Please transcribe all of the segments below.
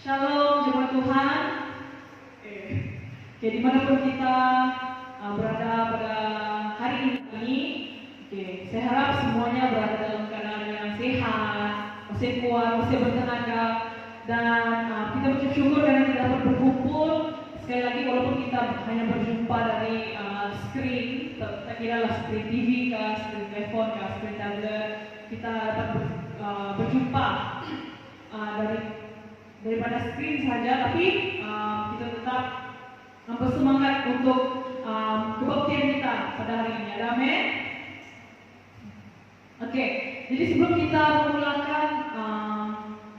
Shalom jemaat Tuhan. Oke, dimanapun kita berada pada hari ini, saya harap semuanya berada dalam keadaan yang sehat, masih kuat, masih bertenaga, dan kita bersyukur syukur karena kita dapat berkumpul. Sekali lagi, walaupun kita hanya berjumpa dari screen, tak kira lah screen TV kah, screen telepon kah, screen tablet, kita dapat berjumpa daripada screen saja, tapi kita tetap bersemangat untuk kebaktian kita pada hari ini. Ada amin? Oke, jadi sebelum kita memulakan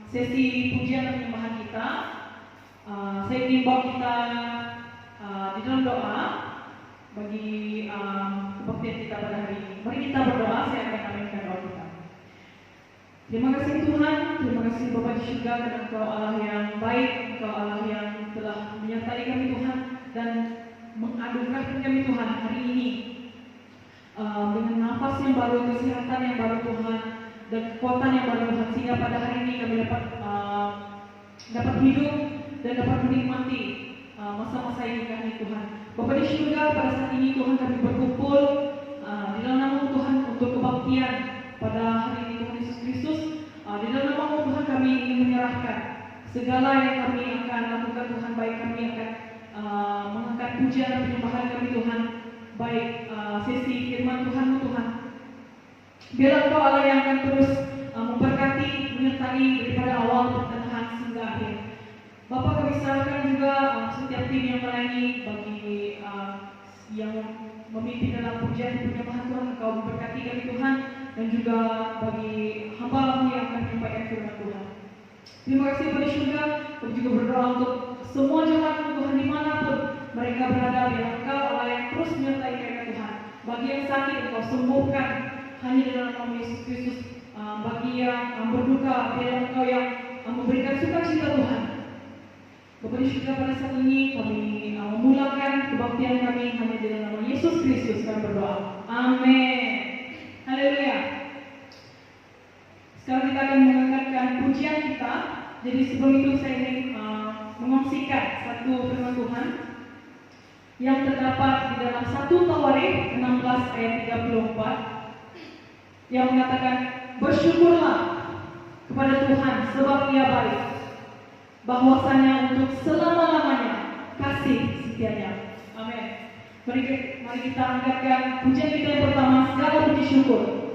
sesi pujian dan penyembahan kita, saya ingin bawa kita di dalam doa bagi kebaktian kita pada hari ini. Mari kita berdoa, saya akan aminkan doa kita. Terima kasih Tuhan, terima kasih Bapa di surga karena Engkau Allah yang baik, Engkau Allah yang telah menyertai kami Tuhan dan menganugerahkan kami Tuhan hari ini dengan nafas yang baru, kesehatan yang baru Tuhan, dan kekuatan yang baru Tuhan, sehingga pada hari ini kami dapat hidup dan dapat menikmati masa-masa ini kami Tuhan. Bapa di surga, pada saat ini Tuhan kami berkumpul di dalam nama Tuhan untuk kebaktian pada hari ini Tuhan Yesus Kristus. Di dalam nama Tuhan kami ingin menyerahkan segala yang kami akan lakukan Tuhan, baik kami akan mengangkat pujian dan penyembahan kami Tuhan, baik sesi firman Tuhan Tuhan. Biar Engkau Allah yang akan terus memberkati, menyertai daripada awal pertengahan hingga akhir. Bapak kami serahkan juga setiap tim yang melayani, bagi yang memimpin dalam pujian dan penyembahan Tuhan, Engkau memberkati kami Tuhan, dan juga bagi hamba-Mu yang akan menyampaikan firman Tuhan. Terima kasih pada surga. Kami juga berdoa untuk semua jemaat Tuhan dimanapun mereka berada, biar Engkau Allah yang terus menyertai mereka Tuhan. Bagi yang sakit Engkau sembuhkan hanya dalam nama Yesus Kristus. Bagi yang berduka, biar Engkau yang memberikan sukacita Tuhan. Bapa di surga, pada saat ini kami memulakan kebaktian kami hanya dalam nama Yesus Kristus kami berdoa. Amin. Haleluya. Sekarang kita akan mengangkatkan pujian kita. Jadi sebelum itu saya ingin mengongsikan satu firman Tuhan yang terdapat di dalam 1 Tawarikh 16 ayat 34 yang mengatakan, bersyukurlah kepada Tuhan sebab Ia baik, bahwasanya untuk selama-lamanya kasih setianya. Amin. Mari kita angkatkan pujian kita yang pertama, segala puji syukur.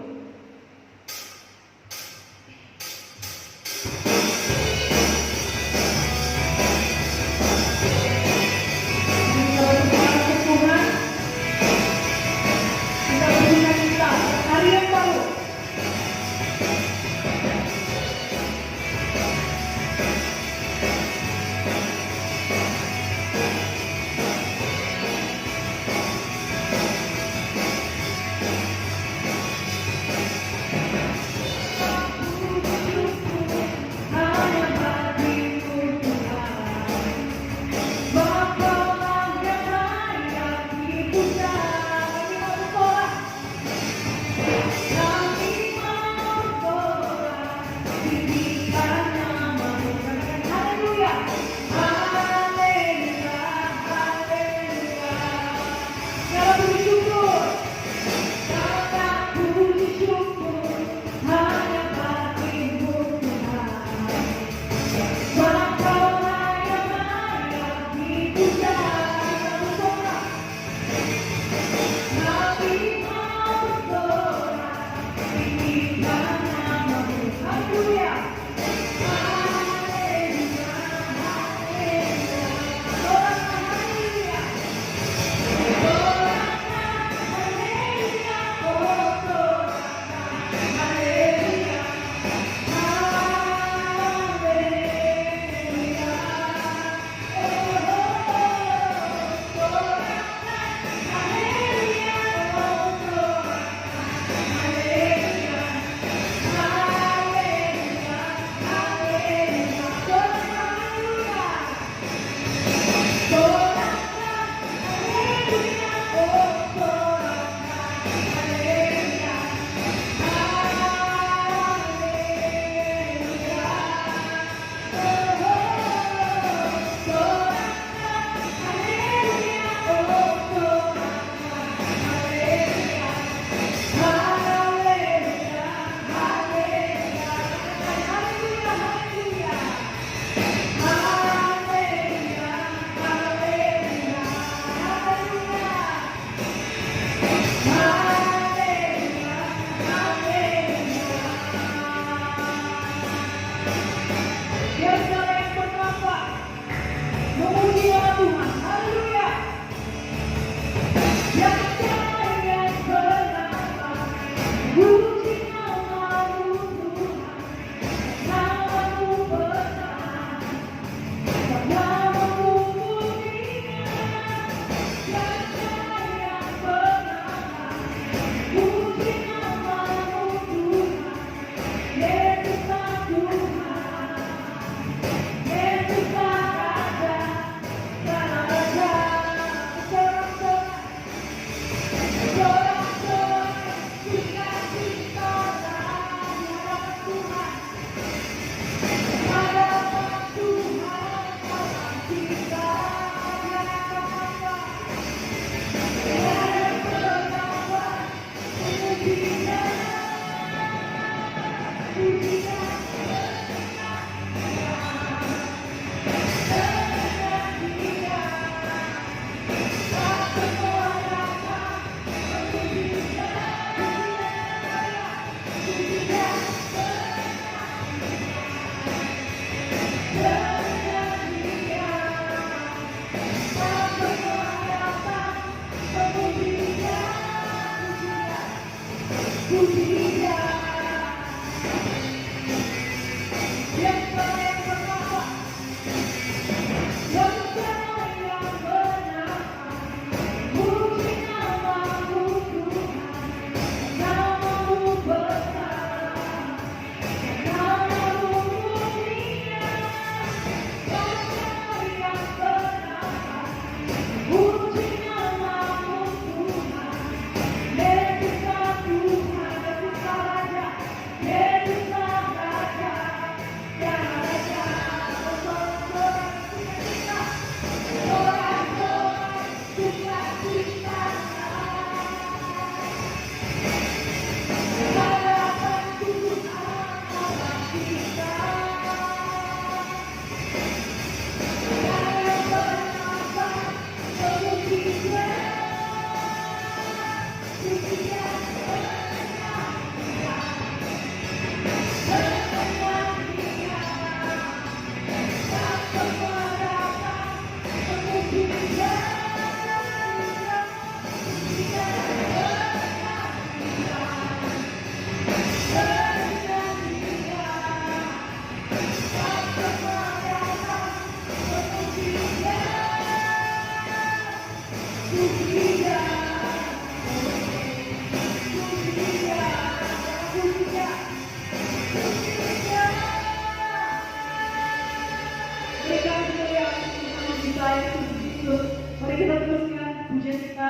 kita teruskan pujian kita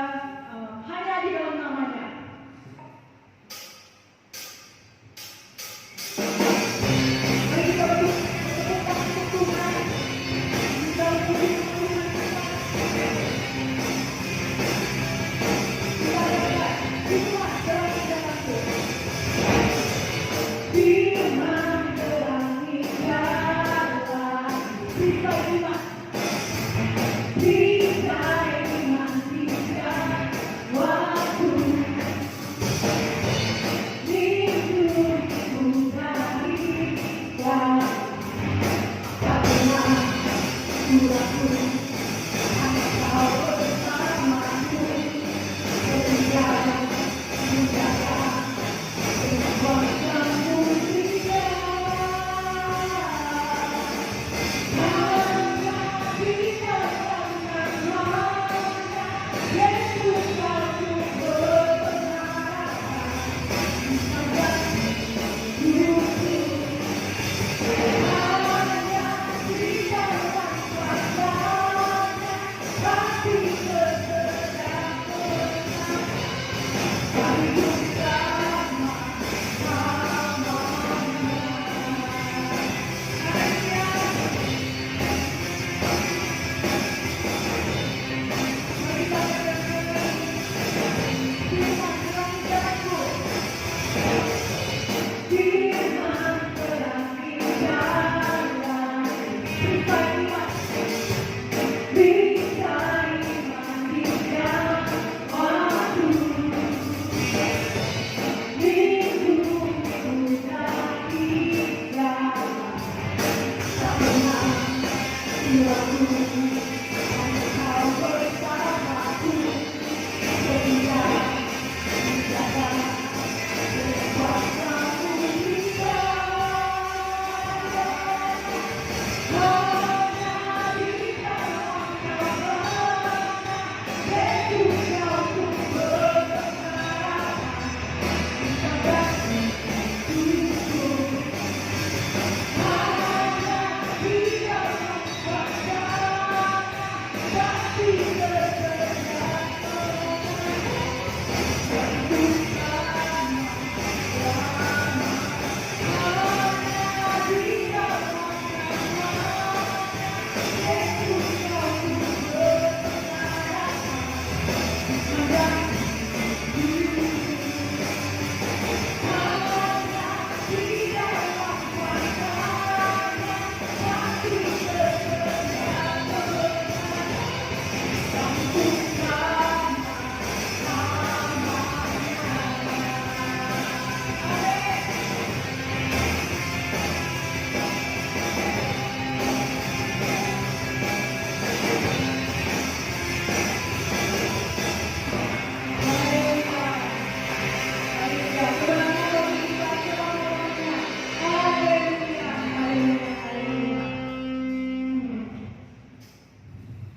hanya di dalam namanya. Mari kita berdoa untuk Tuhan di dalam pujian Tuhan kita. Kita lihat firman dalam Injil. Firman dalam Injil. Kita lihat.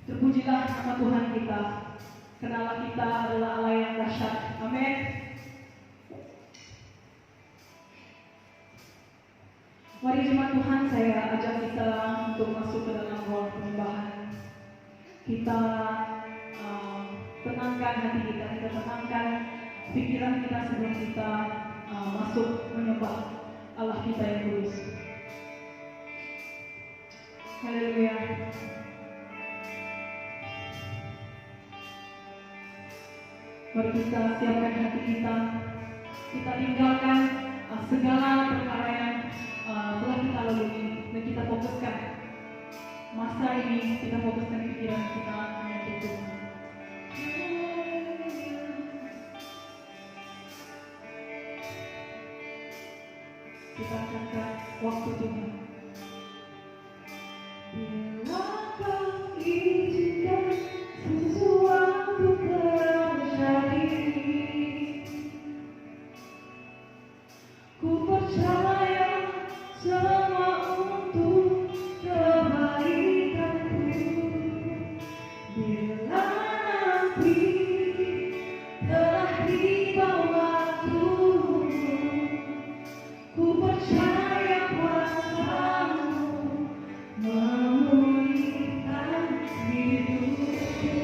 Terpujilah nama Tuhan kita. Kenalah kita adalah Allah yang dahsyat. Amin. Mari jemaat Tuhan, saya ajak kita untuk masuk ke dalam ruang penyembahan. Kita tenangkan hati kita tenangkan pikiran kita sebelum kita masuk menyembah Allah kita yang kudus. Haleluya. Mari kita siapkan hati kita tinggalkan segala perkara yang telah kita lalui dan kita fokuskan masa ini, kita fokuskan pikiran kita hanya untuk Tuhan. Kita akan waktu Tuhan. Bila kau izinkan sesuatu terjadi, ku percaya semua untuk kebaikanku. Bila nanti telah tiba waktumu, ku percaya kuasa-Mu memulihkan hidupku.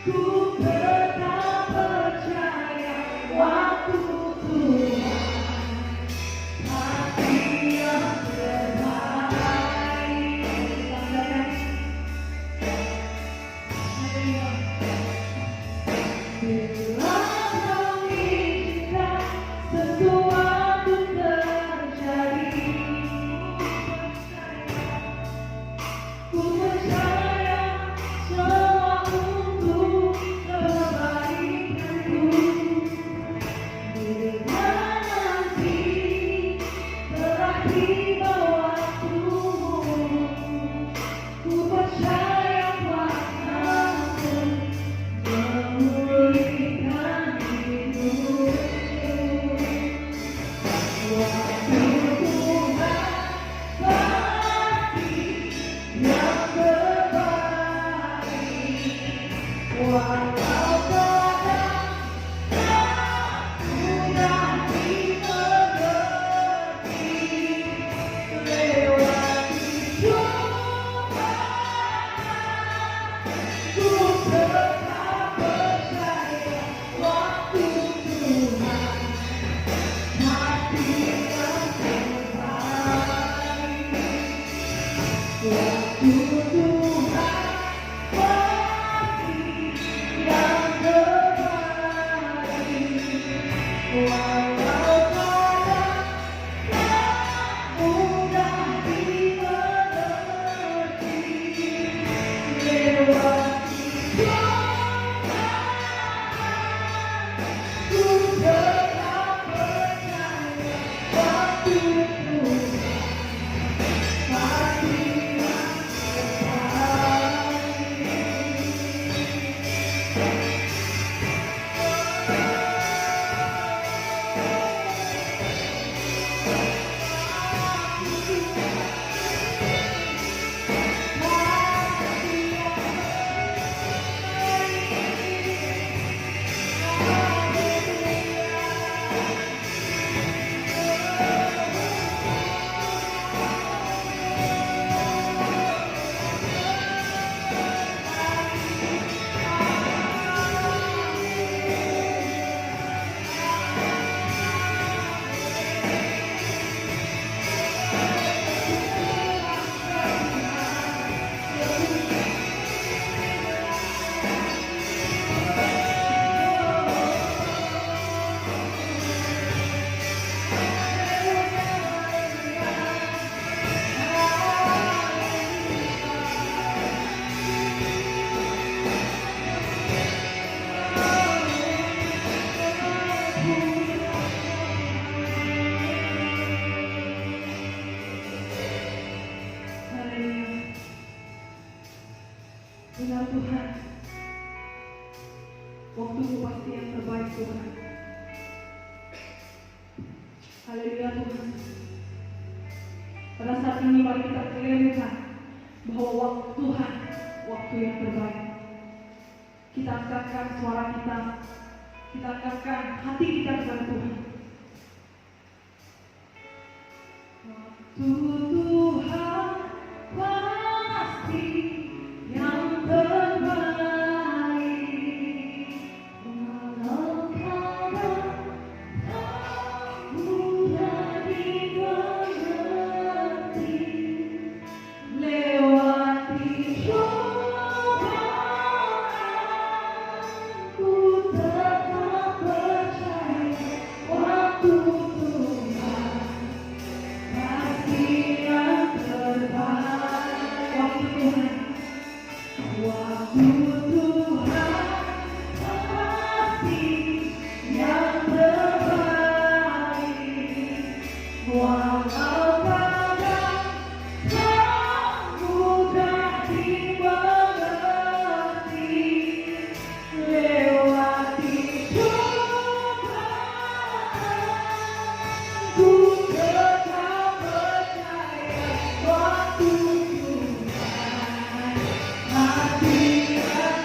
ku tetap percaya waktu Tuhan pasti yang terbaik. Bila kau izinkan sesuatu terjadi, ku percaya semua untuk kebaikanku. Bila nanti telah tiba waktumu, ku percaya kuasamu memulihkan hidupku. Waktu Tuhan pasti yang terbaik. Walau kadang tak mudah dimengerti, lewati cobaan ku tetap percaya waktu Tuhan pasti yang terbaik. Waktu Tuhan pasti yang terbaik. Walau kadang tak mudah dimengerti, lewati cobaan ku tetap percaya waktu Tuhan pasti yang benar Tuhan, waktumu pasti yang terbaik Tuhan. Haleluya Tuhan. Pada saat ini mari kita klaimkan bahwa waktu Tuhan, waktu yang terbaik. Kita angkatkan suara kita, kita angkatkan hati kita kepada Tuhan. Waktu Tuhan pasti yang terbaik. Walau kadang tak mudah dimengerti, lewati cobaan ku tetap percaya waktu Tuhan pasti yang terbaik. Waktu Tuhan, waktu Tuhan pasti yang terbaik. Walau kadang tak mudah dimengerti, lewati cobaan ku tetap percaya waktu Tuhan pasti yang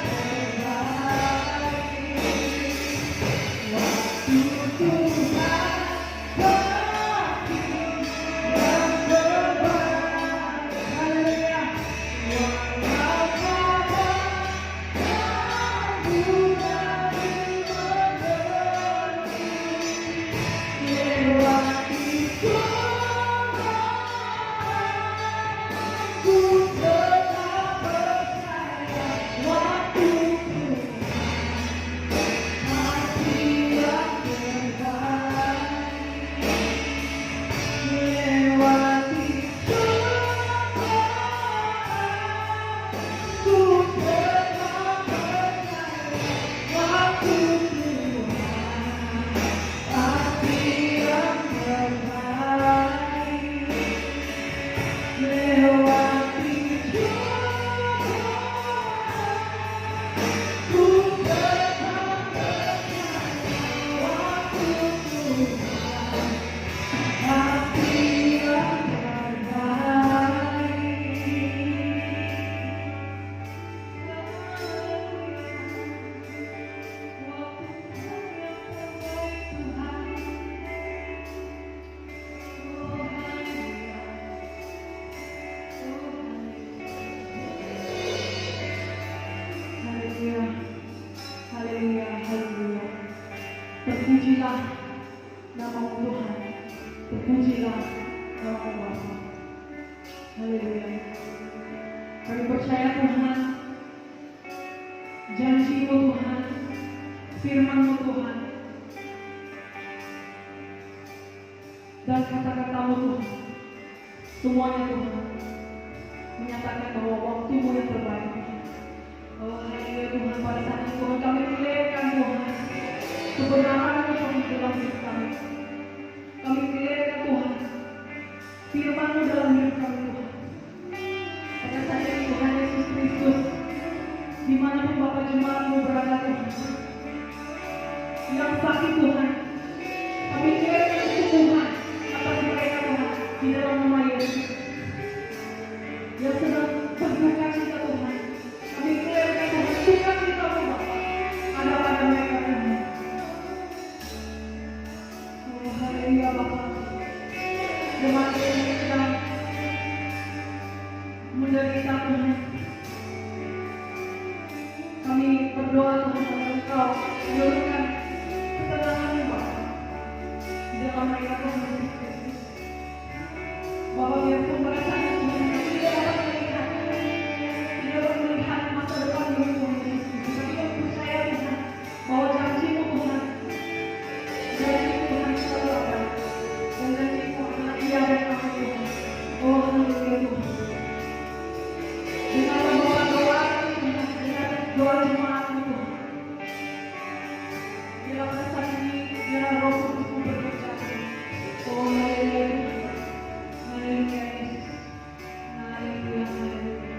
percaya Tuhan, janji-Mu Tuhan, firman-Mu Tuhan, dan kata-kata-Mu Tuhan, semuanya Tuhan menyatakan bahwa waktu-Mu yang terbaik. Oh haleluya Tuhan, pada saat ini Tuhan kami relate-kan Tuhan kebenaran-Mu Tuhan dalam hidup kami. Kami relate-kan Tuhan firman-Mu dalam hidup kami Tuhan. Pada saat ini Tuhan Yesus Kristus, dimanapun Bapak jemaat-Mu berada Tuhan, yang sakit Tuhan, kami relate-kan kesembuhan atas mereka Tuhan di dalam nama Yesus. Yang sedang berduka cita Tuhan, kami relate-kan Tuhan duka cita-Mu Bapa ada pada mereka Tuhan. Oh haleluya Bapa, jemaat yang sedang menderita Tuhan, kami berdoa Tuhan kepada Engkau menurunkan ketenangan-Mu Bapa di dalam mereka Tuhan Yesus Kristus. Bapa biarpun pada saat ini Tuhan kami tidak dapat melihat masa depan dari Tuhan Yesus Kristus, tapi kami percaya Tuhan bahwa janji-Mu Tuhan, janji-Mu Tuhan selalu ada, dan janji-Mu adalah iya dan amin Tuhan. Oh haleluya Tuhan. Dengan doa-doa Tuhan, dengan doa jemaat-Mu Tuhan, biarlah pada saat ini biarlah Roh Kudus-Mu bekerja. Oh haleluya Tuhan, haleluya Yesus, haleluya, haleluya.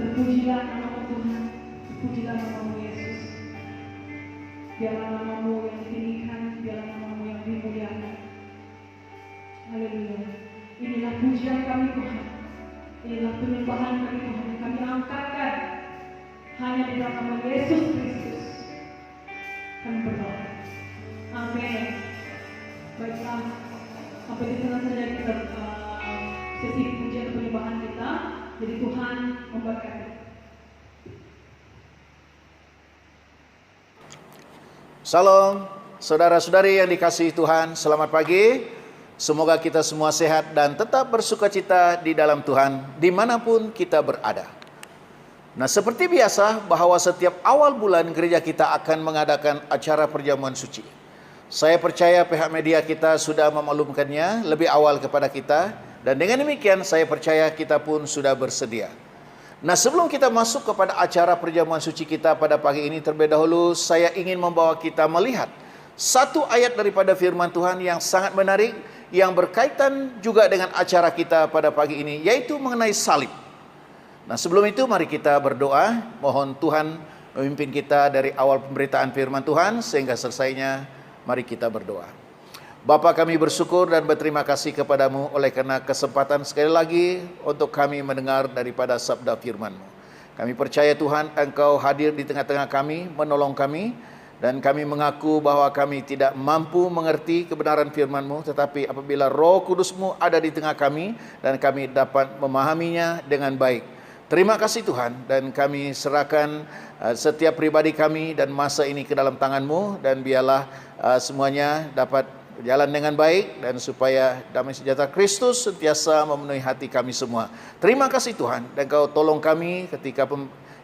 Terpujilah nama-Mu Tuhan, terpujilah nama-Mu Yesus. Biarlah nama-Mu yang ditinggikan, biarlah nama-Mu yang dimuliakan. Haleluya. Inilah pujian kami Tuhan, inilah penyembahan kami Tuhan yang kami angkatkan hanya di dalam nama Yesus Kristus. Kami berdoa. Amin. Baiklah, sampai di sana saja kita sesi pujian penyembahan kita. Jadi Tuhan memberkati. Salam, saudara-saudari yang dikasihi Tuhan, selamat pagi. Semoga kita semua sehat dan tetap bersukacita di dalam Tuhan, dimanapun kita berada. Nah, seperti biasa, bahwa setiap awal bulan gereja kita akan mengadakan acara perjamuan suci. Saya percaya pihak media kita sudah memaklumkannya lebih awal kepada kita, dan dengan demikian saya percaya kita pun sudah bersedia. Nah, sebelum kita masuk kepada acara perjamuan suci kita pada pagi ini, terlebih dahulu saya ingin membawa kita melihat satu ayat daripada firman Tuhan yang sangat menarik, yang berkaitan juga dengan acara kita pada pagi ini, yaitu mengenai salib. Nah, sebelum itu mari kita berdoa, mohon Tuhan memimpin kita dari awal pemberitaan firman Tuhan sehingga selesainya. Mari kita berdoa. Bapa, kami bersyukur dan berterima kasih kepadamu oleh karena kesempatan sekali lagi untuk kami mendengar daripada sabda firman-Mu. Kami percaya Tuhan, Engkau hadir di tengah-tengah kami, menolong kami, dan kami mengaku bahwa kami tidak mampu mengerti kebenaran firman-Mu, tetapi apabila Roh Kudus-Mu ada di tengah kami, dan kami dapat memahaminya dengan baik. Terima kasih Tuhan, dan kami serahkan setiap pribadi kami dan masa ini ke dalam tangan-Mu, dan biarlah semuanya dapat berjalan dengan baik, dan supaya damai sejahtera Kristus sentiasa memenuhi hati kami semua. Terima kasih Tuhan, dan Engkau tolong kami ketika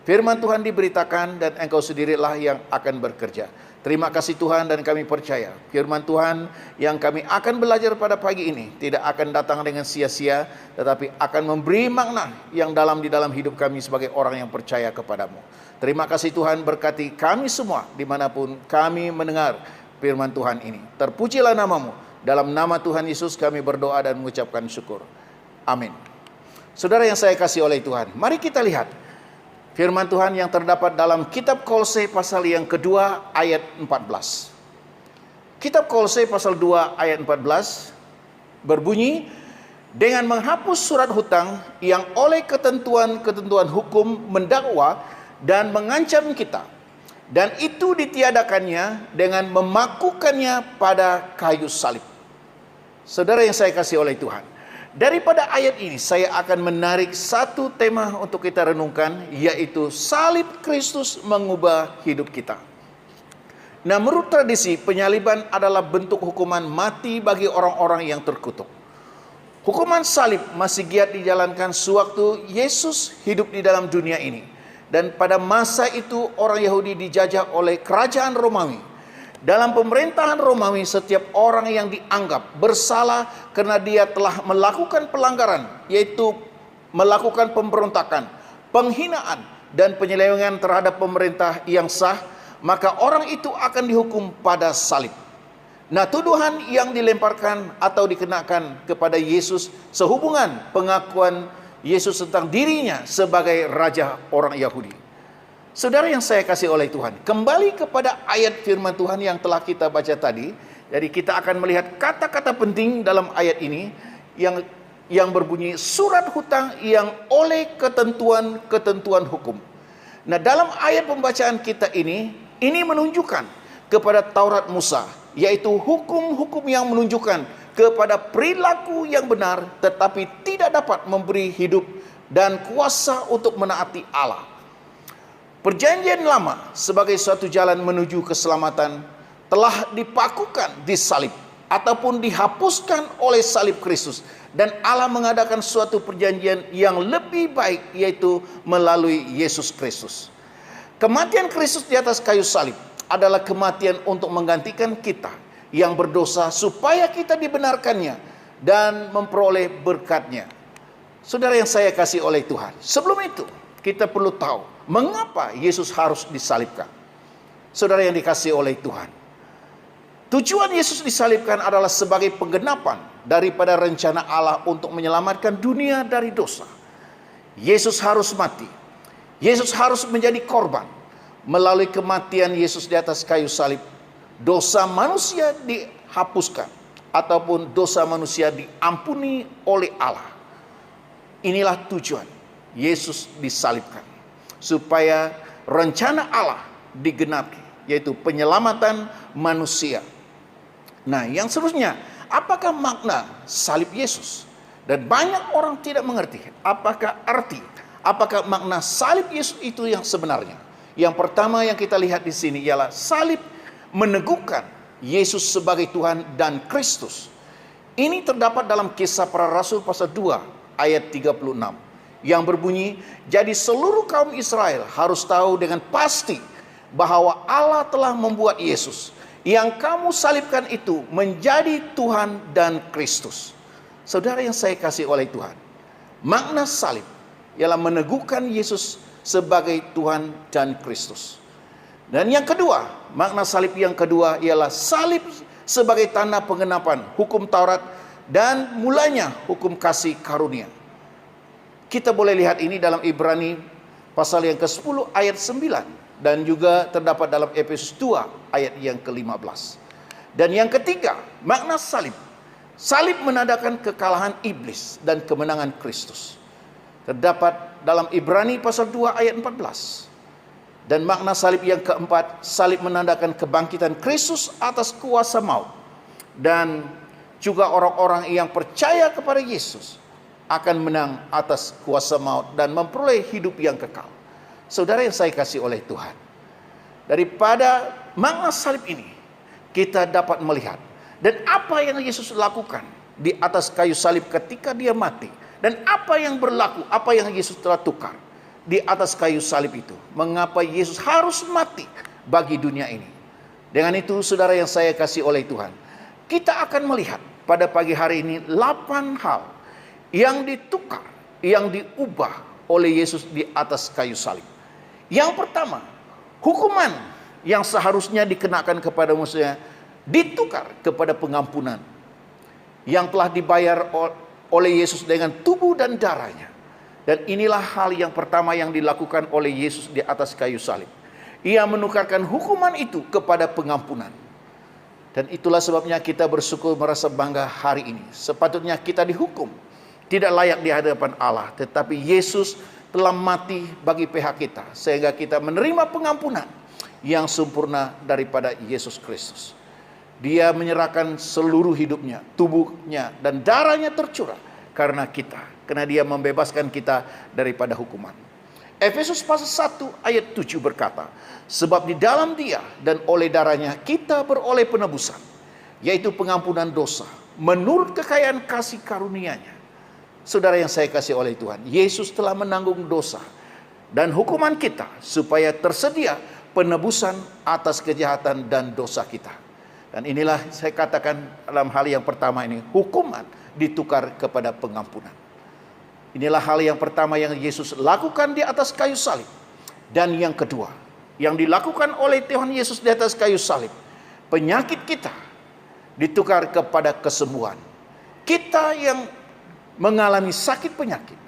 firman Tuhan diberitakan, dan Engkau sendirilah yang akan bekerja. Terima kasih Tuhan, dan kami percaya firman Tuhan yang kami akan belajar pada pagi ini tidak akan datang dengan sia-sia, tetapi akan memberi makna yang dalam di dalam hidup kami sebagai orang yang percaya kepadamu. Terima kasih Tuhan, berkati kami semua dimanapun kami mendengar firman Tuhan ini. Terpujilah nama-Mu. Dalam nama Tuhan Yesus kami berdoa dan mengucapkan syukur. Amin. Saudara yang saya kasih oleh Tuhan, mari kita lihat firman Tuhan yang terdapat dalam kitab Kolose pasal yang kedua ayat 14. Kitab Kolose pasal 2 ayat 14 berbunyi, dengan menghapus surat hutang yang oleh ketentuan-ketentuan hukum mendakwa dan mengancam kita, dan itu ditiadakannya dengan memakukannya pada kayu salib. Saudara yang saya kasih oleh Tuhan, daripada ayat ini saya akan menarik satu tema untuk kita renungkan, yaitu salib Kristus mengubah hidup kita. Nah, menurut tradisi, penyaliban adalah bentuk hukuman mati bagi orang-orang yang terkutuk. Hukuman salib masih giat dijalankan sewaktu Yesus hidup di dalam dunia ini. Dan pada masa itu orang Yahudi dijajah oleh kerajaan Romawi. Dalam pemerintahan Romawi, setiap orang yang dianggap bersalah karena dia telah melakukan pelanggaran, yaitu melakukan pemberontakan, penghinaan, dan penyelewengan terhadap pemerintah yang sah, maka orang itu akan dihukum pada salib. Nah, tuduhan yang dilemparkan atau dikenakan kepada Yesus sehubungan pengakuan Yesus tentang dirinya sebagai Raja orang Yahudi. Saudara yang saya kasih oleh Tuhan, kembali kepada ayat firman Tuhan yang telah kita baca tadi. Jadi kita akan melihat kata-kata penting dalam ayat ini yang berbunyi surat hutang yang oleh ketentuan hukum. Nah, dalam ayat pembacaan kita ini menunjukkan kepada Taurat Musa, yaitu hukum-hukum yang menunjukkan kepada perilaku yang benar tetapi tidak dapat memberi hidup dan kuasa untuk menaati Allah. Perjanjian lama sebagai suatu jalan menuju keselamatan telah dipakukan di salib ataupun dihapuskan oleh salib Kristus, dan Allah mengadakan suatu perjanjian yang lebih baik, yaitu melalui Yesus Kristus. Kematian Kristus di atas kayu salib adalah kematian untuk menggantikan kita yang berdosa supaya kita dibenarkannya dan memperoleh berkat-Nya. Saudara yang saya kasih oleh Tuhan, sebelum itu kita perlu tahu mengapa Yesus harus disalibkan. Saudara yang dikasih oleh Tuhan, tujuan Yesus disalibkan adalah sebagai penggenapan daripada rencana Allah untuk menyelamatkan dunia dari dosa. Yesus harus mati. Yesus harus menjadi korban. Melalui kematian Yesus di atas kayu salib, dosa manusia dihapuskan ataupun dosa manusia diampuni oleh Allah. Inilah tujuan Yesus disalibkan, supaya rencana Allah digenapi, yaitu penyelamatan manusia. Nah, yang seterusnya, apakah makna salib Yesus? Dan banyak orang tidak mengerti apakah makna salib Yesus itu yang sebenarnya. Yang pertama yang kita lihat di sini ialah salib meneguhkan Yesus sebagai Tuhan dan Kristus. Ini terdapat dalam Kisah Para Rasul pasal 2 ayat 36 yang berbunyi, jadi seluruh kaum Israel harus tahu dengan pasti bahwa Allah telah membuat Yesus yang kamu salibkan itu menjadi Tuhan dan Kristus. Saudara yang saya kasih oleh Tuhan, makna salib ialah meneguhkan Yesus sebagai Tuhan dan Kristus. Dan yang kedua, makna salib yang kedua ialah salib sebagai tanda penggenapan hukum Taurat dan mulanya hukum kasih karunia. Kita boleh lihat ini dalam Ibrani pasal yang ke-10 ayat 9 dan juga terdapat dalam Efesus 2 ayat yang ke-15. Dan yang ketiga, makna salib. Salib menandakan kekalahan iblis dan kemenangan Kristus. Terdapat dalam Ibrani pasal 2 ayat 14. Dan makna salib yang keempat, salib menandakan kebangkitan Kristus atas kuasa maut. Dan juga orang-orang yang percaya kepada Yesus akan menang atas kuasa maut dan memperoleh hidup yang kekal. Saudara yang saya kasih oleh Tuhan, daripada makna salib ini kita dapat melihat dan apa yang Yesus lakukan di atas kayu salib ketika dia mati, dan apa yang berlaku, apa yang Yesus telah tukar di atas kayu salib itu. Mengapa Yesus harus mati bagi dunia ini. Dengan itu, saudara yang saya kasih oleh Tuhan, kita akan melihat pada pagi hari ini 8 hal yang ditukar, yang diubah oleh Yesus di atas kayu salib. Yang pertama, hukuman yang seharusnya dikenakan kepada manusia ditukar kepada pengampunan yang telah dibayar oleh Yesus dengan tubuh dan darahnya. Dan inilah hal yang pertama yang dilakukan oleh Yesus di atas kayu salib. Ia menukarkan hukuman itu kepada pengampunan. Dan itulah sebabnya kita bersyukur, merasa bangga hari ini. Sepatutnya kita dihukum, tidak layak di hadapan Allah, tetapi Yesus telah mati bagi pihak kita, sehingga kita menerima pengampunan yang sempurna daripada Yesus Kristus. Dia menyerahkan seluruh hidupnya, tubuhnya, dan darahnya tercurah karena kita. Karena dia membebaskan kita daripada hukuman. Efesus pasal 1 ayat 7 berkata, sebab di dalam dia dan oleh darahnya kita beroleh penebusan, yaitu pengampunan dosa, menurut kekayaan kasih karunia-Nya, Saudara yang saya kasih oleh Tuhan, Yesus telah menanggung dosa dan hukuman kita supaya tersedia penebusan atas kejahatan dan dosa kita. Dan inilah saya katakan dalam hal yang pertama ini, hukuman ditukar kepada pengampunan. Inilah hal yang pertama yang Yesus lakukan di atas kayu salib. Dan yang kedua, yang dilakukan oleh Tuhan Yesus di atas kayu salib, penyakit kita ditukar kepada kesembuhan. Kita yang mengalami sakit penyakit,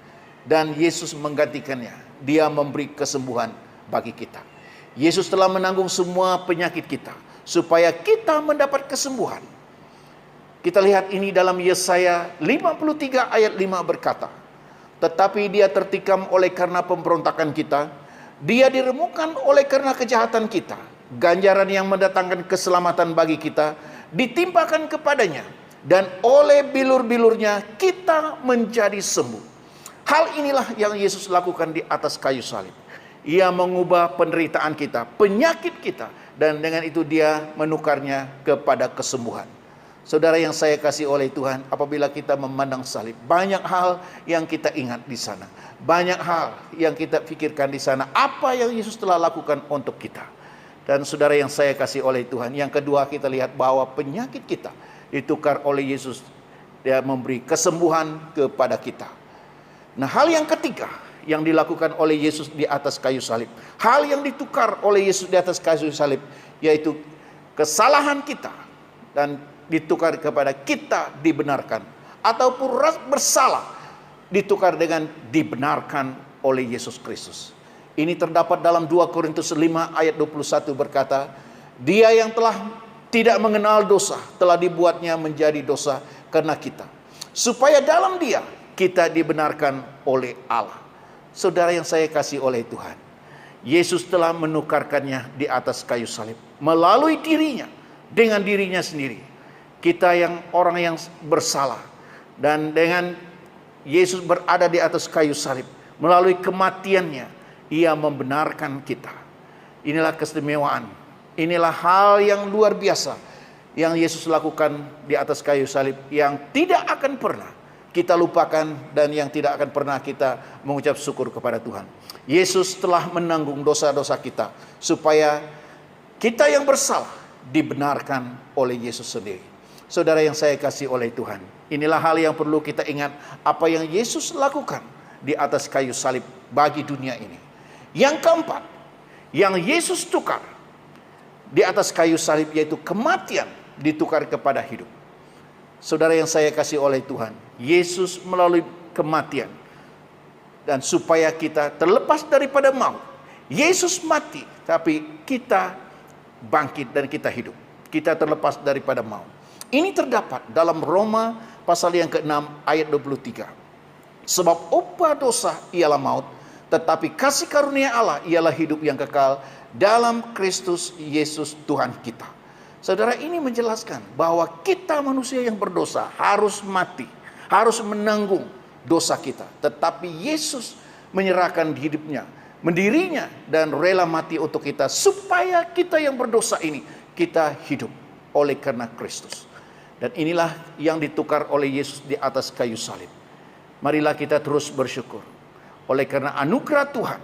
dan Yesus menggantikannya. Dia memberi kesembuhan bagi kita. Yesus telah menanggung semua penyakit kita supaya kita mendapat kesembuhan. Kita lihat ini dalam Yesaya 53 ayat 5 berkata, tetapi dia tertikam oleh karena pemberontakan kita, dia diremukkan oleh karena kejahatan kita. Ganjaran yang mendatangkan keselamatan bagi kita ditimpakan kepadanya, dan oleh bilur-bilurnya kita menjadi sembuh. Hal inilah yang Yesus lakukan di atas kayu salib. Ia mengubah penderitaan kita, penyakit kita, dan dengan itu dia menukarnya kepada kesembuhan. Saudara yang saya kasih oleh Tuhan, apabila kita memandang salib, banyak hal yang kita ingat di sana. Banyak hal yang kita pikirkan di sana, apa yang Yesus telah lakukan untuk kita. Dan saudara yang saya kasih oleh Tuhan, yang kedua kita lihat bahwa penyakit kita ditukar oleh Yesus. Dia memberi kesembuhan kepada kita. Nah, hal yang ketiga yang dilakukan oleh Yesus di atas kayu salib, hal yang ditukar oleh Yesus di atas kayu salib, yaitu kesalahan kita dan ditukar kepada kita dibenarkan, ataupun bersalah ditukar dengan dibenarkan oleh Yesus Kristus. Ini terdapat dalam 2 Korintus 5 ayat 21 berkata, dia yang telah tidak mengenal dosa telah dibuatnya menjadi dosa karena kita, supaya dalam dia kita dibenarkan oleh Allah. Saudara yang saya kasih oleh Tuhan, Yesus telah menukarkannya di atas kayu salib melalui dirinya, dengan dirinya sendiri. Kita yang orang yang bersalah, dan dengan Yesus berada di atas kayu salib, melalui kematiannya ia membenarkan kita. Inilah keistimewaan, inilah hal yang luar biasa yang Yesus lakukan di atas kayu salib, yang tidak akan pernah kita lupakan dan yang tidak akan pernah kita mengucap syukur kepada Tuhan. Yesus telah menanggung dosa-dosa kita supaya kita yang bersalah dibenarkan oleh Yesus sendiri. Saudara yang saya kasih oleh Tuhan, inilah hal yang perlu kita ingat, apa yang Yesus lakukan di atas kayu salib bagi dunia ini. Yang keempat, yang Yesus tukar di atas kayu salib, yaitu kematian ditukar kepada hidup. Saudara yang saya kasih oleh Tuhan, Yesus melalui kematian, dan supaya kita terlepas daripada maut. Yesus mati, tapi kita bangkit dan kita hidup. Kita terlepas daripada maut. Ini terdapat dalam Roma pasal yang ke-6 ayat 23. Sebab upah dosa ialah maut, tetapi kasih karunia Allah ialah hidup yang kekal dalam Kristus Yesus Tuhan kita. Saudara, ini menjelaskan bahwa kita manusia yang berdosa harus mati, harus menanggung dosa kita. Tetapi Yesus menyerahkan hidupnya, mendirinya, dan rela mati untuk kita, supaya kita yang berdosa ini, kita hidup oleh karena Kristus. Dan inilah yang ditukar oleh Yesus di atas kayu salib. Marilah kita terus bersyukur. Oleh karena anugerah Tuhan,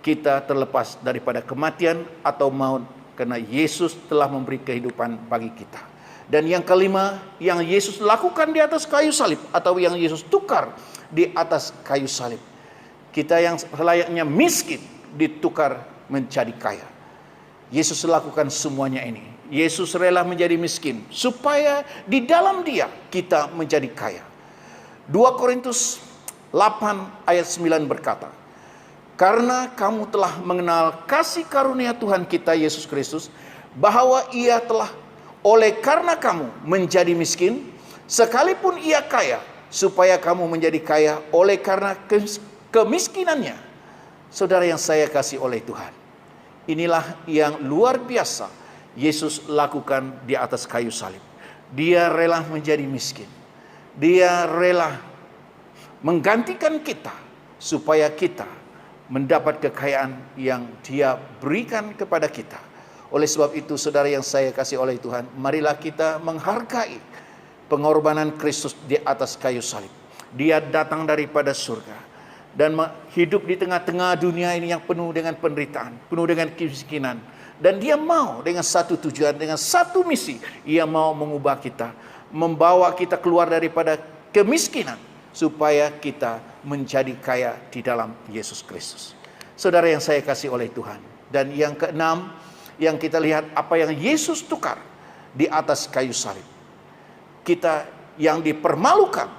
kita terlepas daripada kematian atau maut, karena Yesus telah memberi kehidupan bagi kita. Dan yang kelima, yang Yesus lakukan di atas kayu salib, atau yang Yesus tukar di atas kayu salib, kita yang selayaknya miskin ditukar menjadi kaya. Yesus lakukan semuanya ini. Yesus rela menjadi miskin supaya di dalam dia kita menjadi kaya. 2 Korintus 8 ayat 9 berkata, karena kamu telah mengenal kasih karunia Tuhan kita Yesus Kristus, bahwa ia telah oleh karena kamu menjadi miskin, sekalipun ia kaya, supaya kamu menjadi kaya oleh karena kemiskinannya. Saudara yang saya kasih oleh Tuhan, inilah yang luar biasa Yesus lakukan di atas kayu salib. Dia rela menjadi miskin. Dia rela menggantikan kita supaya kita mendapat kekayaan yang dia berikan kepada kita. Oleh sebab itu, saudara yang saya kasih oleh Tuhan, marilah kita menghargai pengorbanan Kristus di atas kayu salib. Dia datang daripada surga dan hidup di tengah-tengah dunia ini yang penuh dengan penderitaan, penuh dengan kemiskinan. Dan dia mau dengan satu tujuan, dengan satu misi. Ia mau mengubah kita, membawa kita keluar daripada kemiskinan, supaya kita menjadi kaya di dalam Yesus Kristus. Saudara yang saya kasih oleh Tuhan. Dan yang keenam, yang kita lihat apa yang Yesus tukar di atas kayu salib. Kita yang dipermalukan,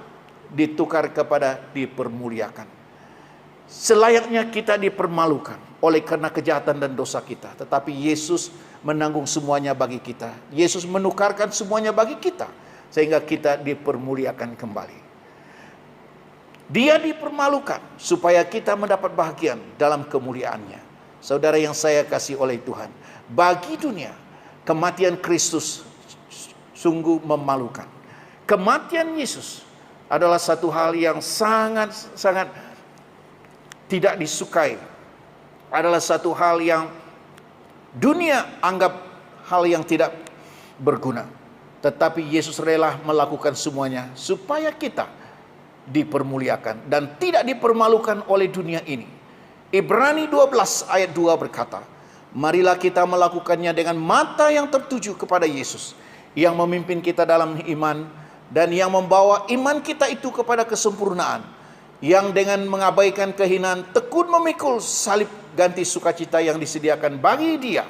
ditukar kepada dipermuliakan. Selayaknya kita dipermalukan oleh karena kejahatan dan dosa kita, tetapi Yesus menanggung semuanya bagi kita. Yesus menukarkan semuanya bagi kita, sehingga kita dipermuliakan kembali. Dia dipermalukan supaya kita mendapat bahagian dalam kemuliaannya. Saudara yang saya kasih oleh Tuhan, bagi dunia kematian Kristus sungguh memalukan. Kematian Yesus adalah satu hal yang sangat tidak disukai. Adalah satu hal yang dunia anggap hal yang tidak berguna. Tetapi Yesus rela melakukan semuanya supaya kita dipermuliakan dan tidak dipermalukan oleh dunia ini. Ibrani 12 ayat 2 berkata, marilah kita melakukannya dengan mata yang tertuju kepada Yesus, yang memimpin kita dalam iman dan yang membawa iman kita itu kepada kesempurnaan, yang dengan mengabaikan kehinaan tekun memikul salib ganti sukacita yang disediakan bagi Dia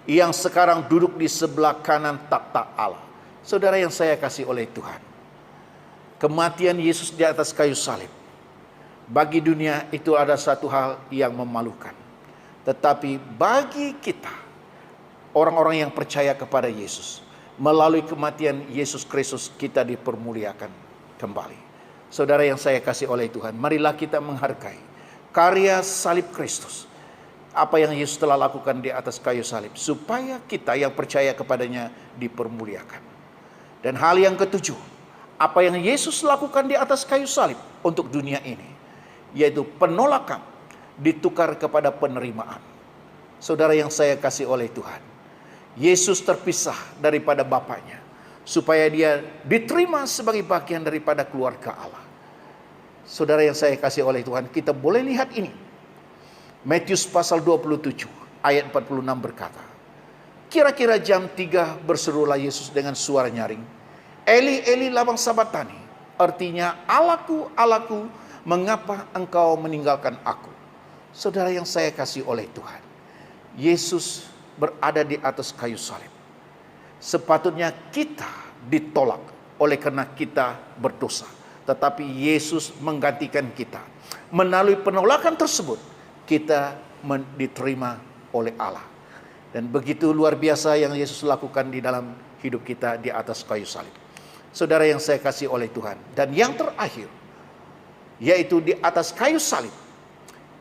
yang sekarang duduk di sebelah kanan takhta Allah. Saudara yang saya kasih oleh Tuhan, kematian Yesus di atas kayu salib bagi dunia itu ada satu hal yang memalukan. Tetapi bagi kita, orang-orang yang percaya kepada Yesus, melalui kematian Yesus Kristus kita dipermuliakan kembali. Saudara yang saya kasih oleh Tuhan, marilah kita menghargai karya salib Kristus. Apa yang Yesus telah lakukan di atas kayu salib, supaya kita yang percaya kepadanya dipermuliakan. Dan hal yang ketujuh, apa yang Yesus lakukan di atas kayu salib untuk dunia ini, yaitu penolakan ditukar kepada penerimaan. Saudara yang saya kasih oleh Tuhan, Yesus terpisah daripada Bapaknya, supaya dia diterima sebagai bagian daripada keluarga Allah. Saudara yang saya kasih oleh Tuhan, kita boleh lihat ini. Matius pasal 27 ayat 46 berkata, kira-kira jam 3 berserulah Yesus dengan suara nyaring, Eli, Eli lama sabatani, artinya Allahku, Allahku, mengapa engkau meninggalkan aku? Saudara yang saya kasih oleh Tuhan, Yesus berada di atas kayu salib. Sepatutnya kita ditolak oleh karena kita berdosa, tetapi Yesus menggantikan kita. Melalui penolakan tersebut, kita diterima oleh Allah. Dan begitu luar biasa yang Yesus lakukan di dalam hidup kita di atas kayu salib. Saudara yang saya kasih oleh Tuhan. Dan yang terakhir, yaitu di atas kayu salib,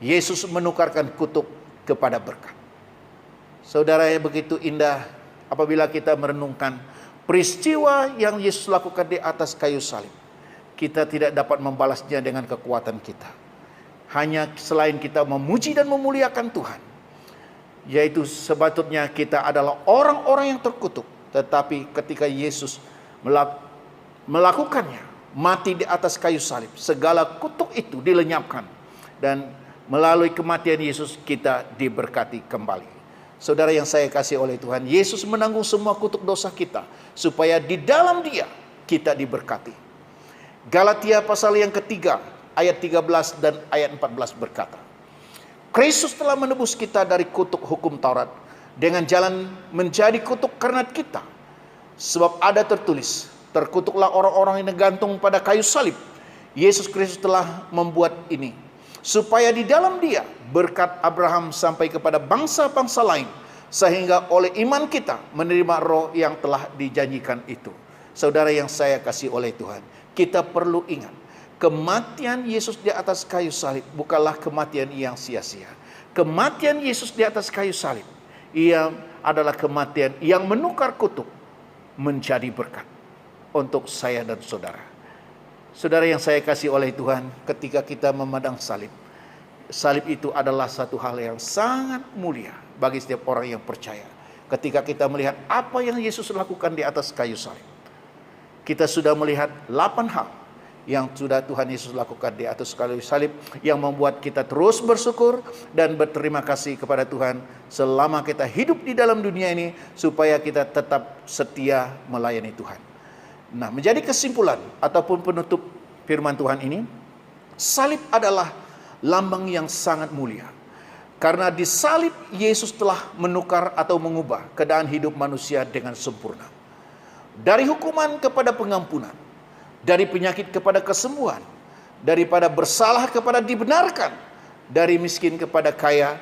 Yesus menukarkan kutuk kepada berkat. Saudara, yang begitu indah apabila kita merenungkan peristiwa yang Yesus lakukan di atas kayu salib. Kita tidak dapat membalasnya dengan kekuatan kita. Hanya selain kita memuji dan memuliakan Tuhan, yaitu sebetulnya kita adalah orang-orang yang terkutuk. Tetapi ketika Yesus melakukannya, mati di atas kayu salib, segala kutuk itu dilenyapkan. Dan melalui kematian Yesus kita diberkati kembali. Saudara yang saya kasih oleh Tuhan, Yesus menanggung semua kutuk dosa kita, supaya di dalam Dia kita diberkati. Galatia pasal yang ketiga ayat 13 dan ayat 14 berkata, Kristus telah menebus kita dari kutuk hukum Taurat dengan jalan menjadi kutuk karena kita. Sebab ada tertulis, terkutuklah orang-orang yang digantung pada kayu salib. Yesus Kristus telah membuat ini, supaya di dalam Dia berkat Abraham sampai kepada bangsa-bangsa lain, sehingga oleh iman kita menerima roh yang telah dijanjikan itu. Saudara yang saya kasih oleh Tuhan, kita perlu ingat, kematian Yesus di atas kayu salib bukanlah kematian yang sia-sia. Kematian Yesus di atas kayu salib, ia adalah kematian yang menukar kutuk menjadi berkat untuk saya dan saudara. Saudara yang saya kasih oleh Tuhan, ketika kita memandang salib, salib itu adalah satu hal yang sangat mulia bagi setiap orang yang percaya. Ketika kita melihat apa yang Yesus lakukan di atas kayu salib, kita sudah melihat 8 hal yang sudah Tuhan Yesus lakukan di atas kayu salib, yang membuat kita terus bersyukur dan berterima kasih kepada Tuhan selama kita hidup di dalam dunia ini, supaya kita tetap setia melayani Tuhan. Nah, menjadi kesimpulan ataupun penutup firman Tuhan ini, salib adalah lambang yang sangat mulia. Karena di salib Yesus telah menukar atau mengubah keadaan hidup manusia dengan sempurna. Dari hukuman kepada pengampunan, dari penyakit kepada kesembuhan, daripada bersalah kepada dibenarkan, dari miskin kepada kaya,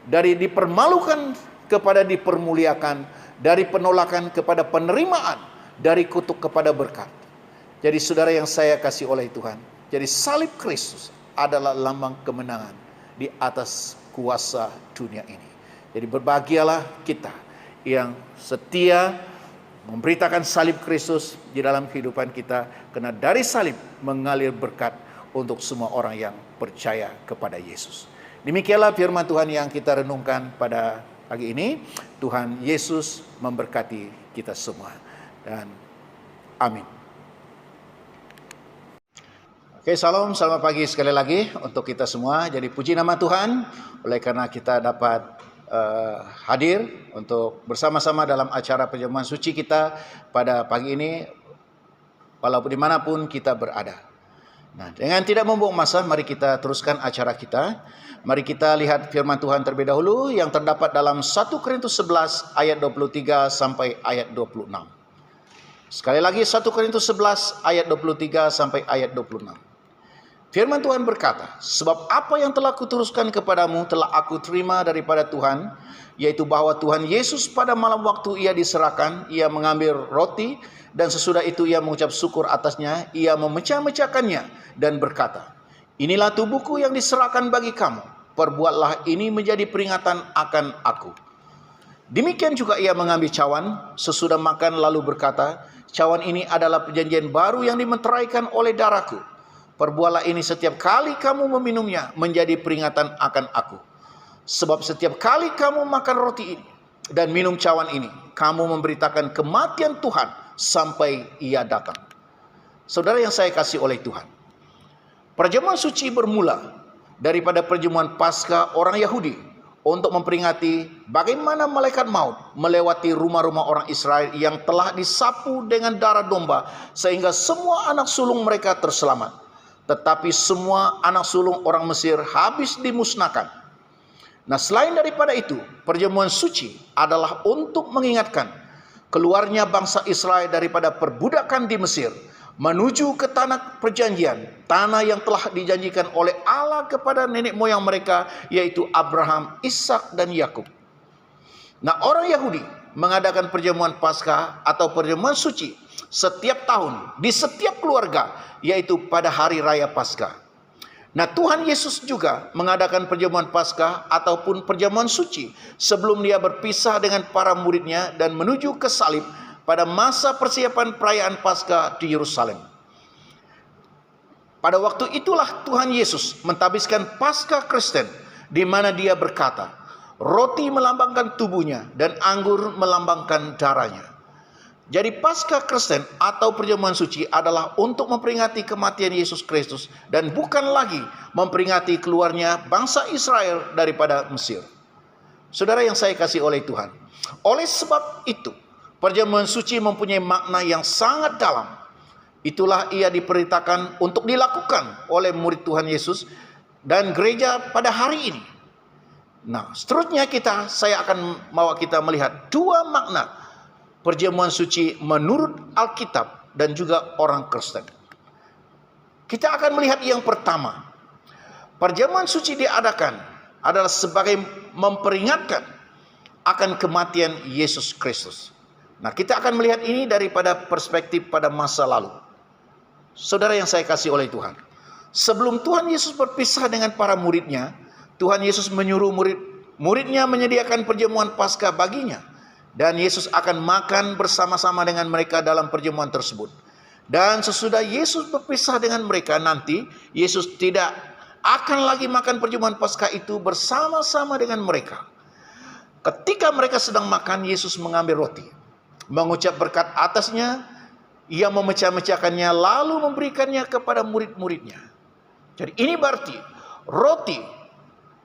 dari dipermalukan kepada dipermuliakan, dari penolakan kepada penerimaan, dari kutuk kepada berkat. Jadi saudara yang saya kasih oleh Tuhan, jadi salib Kristus adalah lambang kemenangan di atas kuasa dunia ini. Jadi berbahagialah kita yang setia memberitakan salib Kristus di dalam kehidupan kita, karena dari salib mengalir berkat untuk semua orang yang percaya kepada Yesus. Demikianlah firman Tuhan yang kita renungkan pada pagi ini. Tuhan Yesus memberkati kita semua, dan amin. Oke, salam, selamat pagi sekali lagi untuk kita semua. Jadi puji nama Tuhan, oleh karena kita dapat hadir untuk bersama-sama dalam acara perjamuan suci kita pada pagi ini, walaupun dimanapun kita berada. Nah, dengan tidak membuang masa, mari kita teruskan acara kita. Mari kita lihat firman Tuhan terlebih dahulu yang terdapat dalam 1 Korintus 11 ayat 23 sampai ayat 26. Sekali lagi 1 Korintus 11 ayat 23 sampai ayat 26. Firman Tuhan berkata, sebab apa yang telah kuteruskan kepadamu telah aku terima daripada Tuhan, yaitu bahwa Tuhan Yesus pada malam waktu ia diserahkan, ia mengambil roti, dan sesudah itu ia mengucap syukur atasnya, ia memecah-mecahkannya dan berkata, inilah tubuhku yang diserahkan bagi kamu, perbuatlah ini menjadi peringatan akan aku. Demikian juga ia mengambil cawan, sesudah makan lalu berkata, cawan ini adalah perjanjian baru yang dimeteraikan oleh darahku. Perbuatlah ini setiap kali kamu meminumnya menjadi peringatan akan aku. Sebab setiap kali kamu makan roti ini dan minum cawan ini, kamu memberitakan kematian Tuhan sampai ia datang. Saudara yang saya kasih oleh Tuhan, perjamuan suci bermula daripada perjamuan Paskah orang Yahudi untuk memperingati bagaimana malaikat maut melewati rumah-rumah orang Israel yang telah disapu dengan darah domba, sehingga semua anak sulung mereka terselamat. Tetapi semua anak sulung orang Mesir habis dimusnahkan. Nah, selain daripada itu, perjamuan suci adalah untuk mengingatkan keluarnya bangsa Israel daripada perbudakan di Mesir, menuju ke tanah perjanjian, tanah yang telah dijanjikan oleh Allah kepada nenek moyang mereka, yaitu Abraham, Ishak, dan Yakub. Nah, orang Yahudi mengadakan perjamuan Paskah atau perjamuan suci setiap tahun di setiap keluarga, yaitu pada hari raya Paskah. Nah, Tuhan Yesus juga mengadakan perjamuan Paskah ataupun perjamuan suci sebelum dia berpisah dengan para muridnya dan menuju ke salib pada masa persiapan perayaan Paskah di Yerusalem. Pada waktu itulah Tuhan Yesus mentabiskan Paskah Kristen, di mana dia berkata, roti melambangkan tubuhnya dan anggur melambangkan darahnya. Jadi Paskah Kristen atau perjamuan suci adalah untuk memperingati kematian Yesus Kristus dan bukan lagi memperingati keluarnya bangsa Israel daripada Mesir. Saudara yang saya kasih oleh Tuhan, oleh sebab itu perjamuan suci mempunyai makna yang sangat dalam. Itulah ia diperintahkan untuk dilakukan oleh murid Tuhan Yesus dan gereja pada hari ini. Nah, seterusnya saya akan bawa kita melihat dua makna perjamuan suci menurut Alkitab dan juga orang Kristen. Kita akan melihat yang pertama. Perjamuan suci diadakan adalah sebagai memperingatkan akan kematian Yesus Kristus. Nah, kita akan melihat ini daripada perspektif pada masa lalu. Saudara yang saya kasih oleh Tuhan, sebelum Tuhan Yesus berpisah dengan para muridnya, Tuhan Yesus menyuruh murid-muridnya menyediakan perjamuan Paskah baginya. Dan Yesus akan makan bersama-sama dengan mereka dalam perjamuan tersebut. Dan sesudah Yesus berpisah dengan mereka nanti, Yesus tidak akan lagi makan perjamuan Paskah itu bersama-sama dengan mereka. Ketika mereka sedang makan, Yesus mengambil roti, mengucap berkat atasnya, Ia memecah-mecahkannya lalu memberikannya kepada murid-muridnya. Jadi ini berarti roti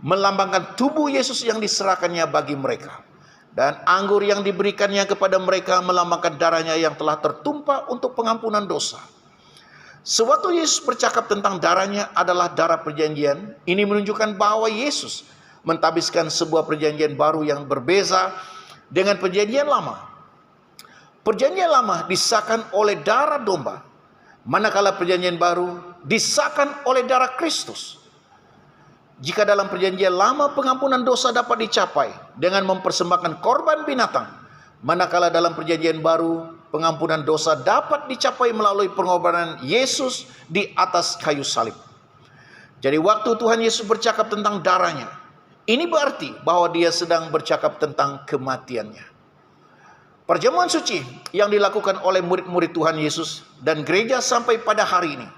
melambangkan tubuh Yesus yang diserahkannya bagi mereka. Dan anggur yang diberikannya kepada mereka melambangkan darahnya yang telah tertumpah untuk pengampunan dosa. Sewaktu Yesus bercakap tentang darahnya adalah darah perjanjian, ini menunjukkan bahwa Yesus mentabiskan sebuah perjanjian baru yang berbeza dengan perjanjian lama. Perjanjian lama disahkan oleh darah domba, manakala perjanjian baru disahkan oleh darah Kristus. Jika dalam perjanjian lama pengampunan dosa dapat dicapai dengan mempersembahkan korban binatang, manakala dalam perjanjian baru pengampunan dosa dapat dicapai melalui pengorbanan Yesus di atas kayu salib. Jadi waktu Tuhan Yesus bercakap tentang darahnya, ini berarti bahwa dia sedang bercakap tentang kematiannya. Perjamuan suci yang dilakukan oleh murid-murid Tuhan Yesus dan gereja sampai pada hari ini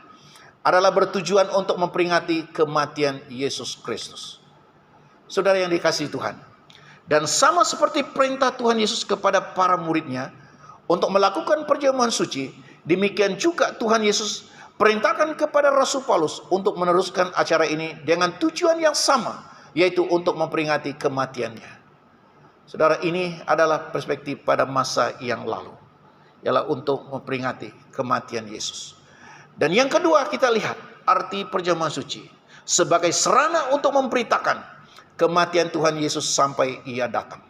adalah bertujuan untuk memperingati kematian Yesus Kristus. Saudara yang dikasihi Tuhan, dan sama seperti perintah Tuhan Yesus kepada para muridnya untuk melakukan perjamuan suci, demikian juga Tuhan Yesus perintahkan kepada Rasul Paulus untuk meneruskan acara ini dengan tujuan yang sama, yaitu untuk memperingati kematiannya. Saudara, ini adalah perspektif pada masa yang lalu, ialah untuk memperingati kematian Yesus. Dan yang kedua, kita lihat arti perjamuan suci sebagai sarana untuk memberitakan kematian Tuhan Yesus sampai ia datang.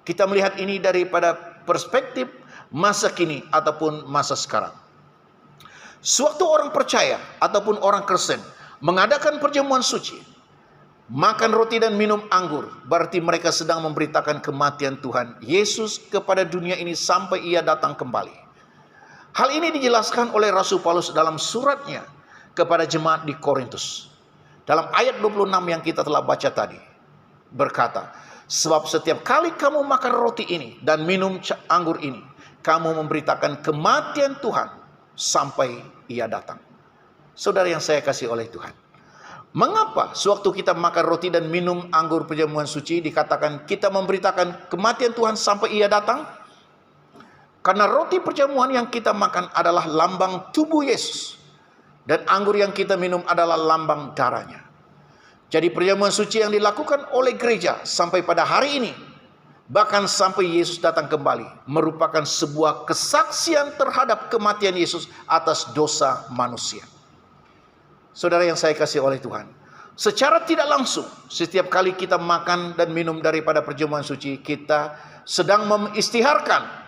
Kita melihat ini daripada perspektif masa kini ataupun masa sekarang. Sewaktu orang percaya ataupun orang Kristen mengadakan perjamuan suci, makan roti dan minum anggur, berarti mereka sedang memberitakan kematian Tuhan Yesus kepada dunia ini sampai ia datang kembali. Hal ini dijelaskan oleh Rasul Paulus dalam suratnya kepada jemaat di Korintus. Dalam ayat 26 yang kita telah baca tadi, berkata, sebab setiap kali kamu makan roti ini dan minum anggur ini, kamu memberitakan kematian Tuhan sampai ia datang. Saudara yang saya kasih oleh Tuhan, mengapa sewaktu kita makan roti dan minum anggur perjamuan suci dikatakan kita memberitakan kematian Tuhan sampai ia datang? Karena roti perjamuan yang kita makan adalah lambang tubuh Yesus, dan anggur yang kita minum adalah lambang darahnya. Jadi perjamuan suci yang dilakukan oleh gereja sampai pada hari ini, bahkan sampai Yesus datang kembali, merupakan sebuah kesaksian terhadap kematian Yesus atas dosa manusia. Saudara yang saya kasih oleh Tuhan, secara tidak langsung setiap kali kita makan dan minum daripada perjamuan suci, kita sedang mengistiharkan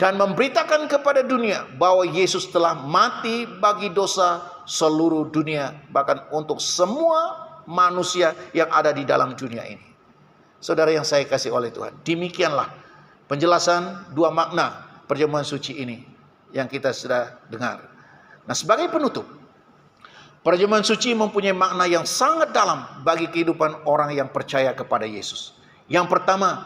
dan memberitakan kepada dunia bahwa Yesus telah mati bagi dosa seluruh dunia, bahkan untuk semua manusia yang ada di dalam dunia ini. Saudara yang saya kasih oleh Tuhan, demikianlah penjelasan dua makna perjamuan suci ini yang kita sudah dengar. Nah, sebagai penutup, perjamuan suci mempunyai makna yang sangat dalam bagi kehidupan orang yang percaya kepada Yesus. Yang pertama,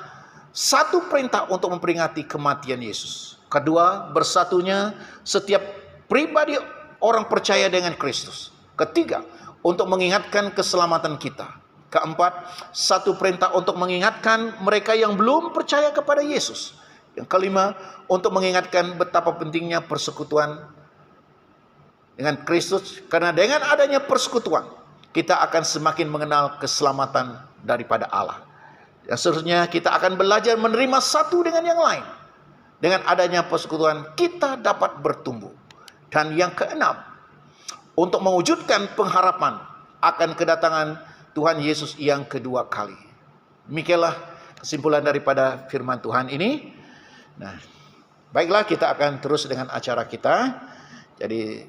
satu perintah untuk memperingati kematian Yesus. Kedua, bersatunya setiap pribadi orang percaya dengan Kristus. Ketiga, untuk mengingatkan keselamatan kita. Keempat, satu perintah untuk mengingatkan mereka yang belum percaya kepada Yesus. Yang kelima, untuk mengingatkan betapa pentingnya persekutuan dengan Kristus. Karena dengan adanya persekutuan, kita akan semakin mengenal keselamatan daripada Allah. Dan seterusnya kita akan belajar menerima satu dengan yang lain. Dengan adanya persekutuan kita dapat bertumbuh. Dan yang keenam, untuk mewujudkan pengharapan akan kedatangan Tuhan Yesus yang kedua kali. Demikianlah kesimpulan daripada firman Tuhan ini. Nah, baiklah, kita akan terus dengan acara kita. Jadi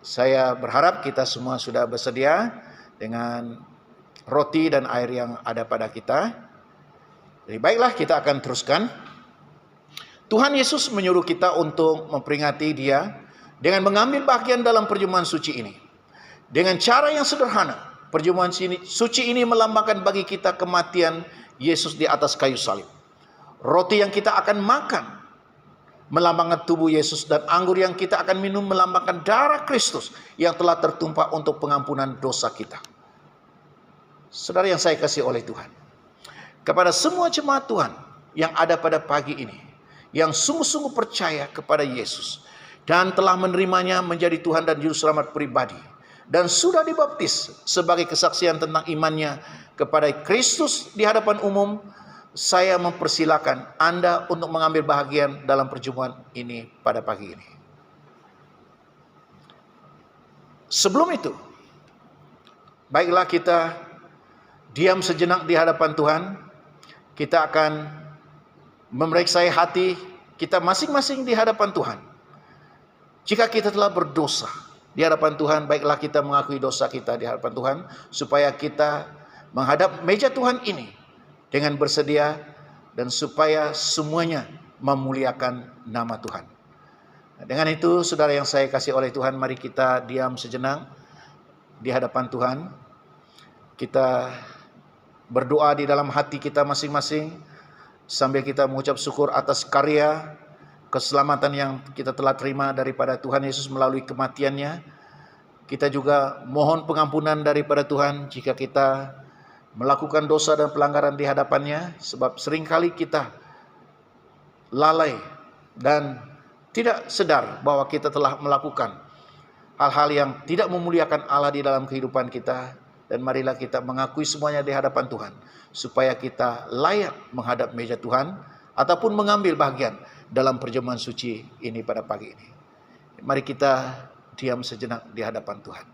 saya berharap kita semua sudah bersedia dengan roti dan air yang ada pada kita. Jadi baiklah, kita akan teruskan. Tuhan Yesus menyuruh kita untuk memperingati Dia dengan mengambil bagian dalam perjamuan suci ini. Dengan cara yang sederhana, perjamuan suci ini melambangkan bagi kita kematian Yesus di atas kayu salib. Roti yang kita akan makan melambangkan tubuh Yesus, dan anggur yang kita akan minum melambangkan darah Kristus yang telah tertumpah untuk pengampunan dosa kita. Saudara yang saya kasih oleh Tuhan, kepada semua jemaat Tuhan yang ada pada pagi ini, yang sungguh-sungguh percaya kepada Yesus, dan telah menerimanya menjadi Tuhan dan Juru Selamat pribadi, dan sudah dibaptis sebagai kesaksian tentang imannya kepada Kristus di hadapan umum, saya mempersilakan Anda untuk mengambil bahagian dalam perjamuan ini pada pagi ini. Sebelum itu, baiklah kita diam sejenak di hadapan Tuhan. Kita akan memeriksa hati kita masing-masing di hadapan Tuhan. Jika kita telah berdosa di hadapan Tuhan, baiklah kita mengakui dosa kita di hadapan Tuhan, supaya kita menghadap meja Tuhan ini dengan bersedia, dan supaya semuanya memuliakan nama Tuhan. Dengan itu, saudara yang saya kasih oleh Tuhan, mari kita diam sejenak di hadapan Tuhan. Kita berdoa di dalam hati kita masing-masing, sambil kita mengucap syukur atas karya keselamatan yang kita telah terima daripada Tuhan Yesus melalui kematiannya. Kita juga mohon pengampunan daripada Tuhan jika kita melakukan dosa dan pelanggaran di hadapannya, sebab seringkali kita lalai dan tidak sadar bahwa kita telah melakukan hal-hal yang tidak memuliakan Allah di dalam kehidupan kita. Dan marilah kita mengakui semuanya di hadapan Tuhan, supaya kita layak menghadap meja Tuhan ataupun mengambil bagian dalam perjamuan suci ini pada pagi ini. Mari kita diam sejenak di hadapan Tuhan.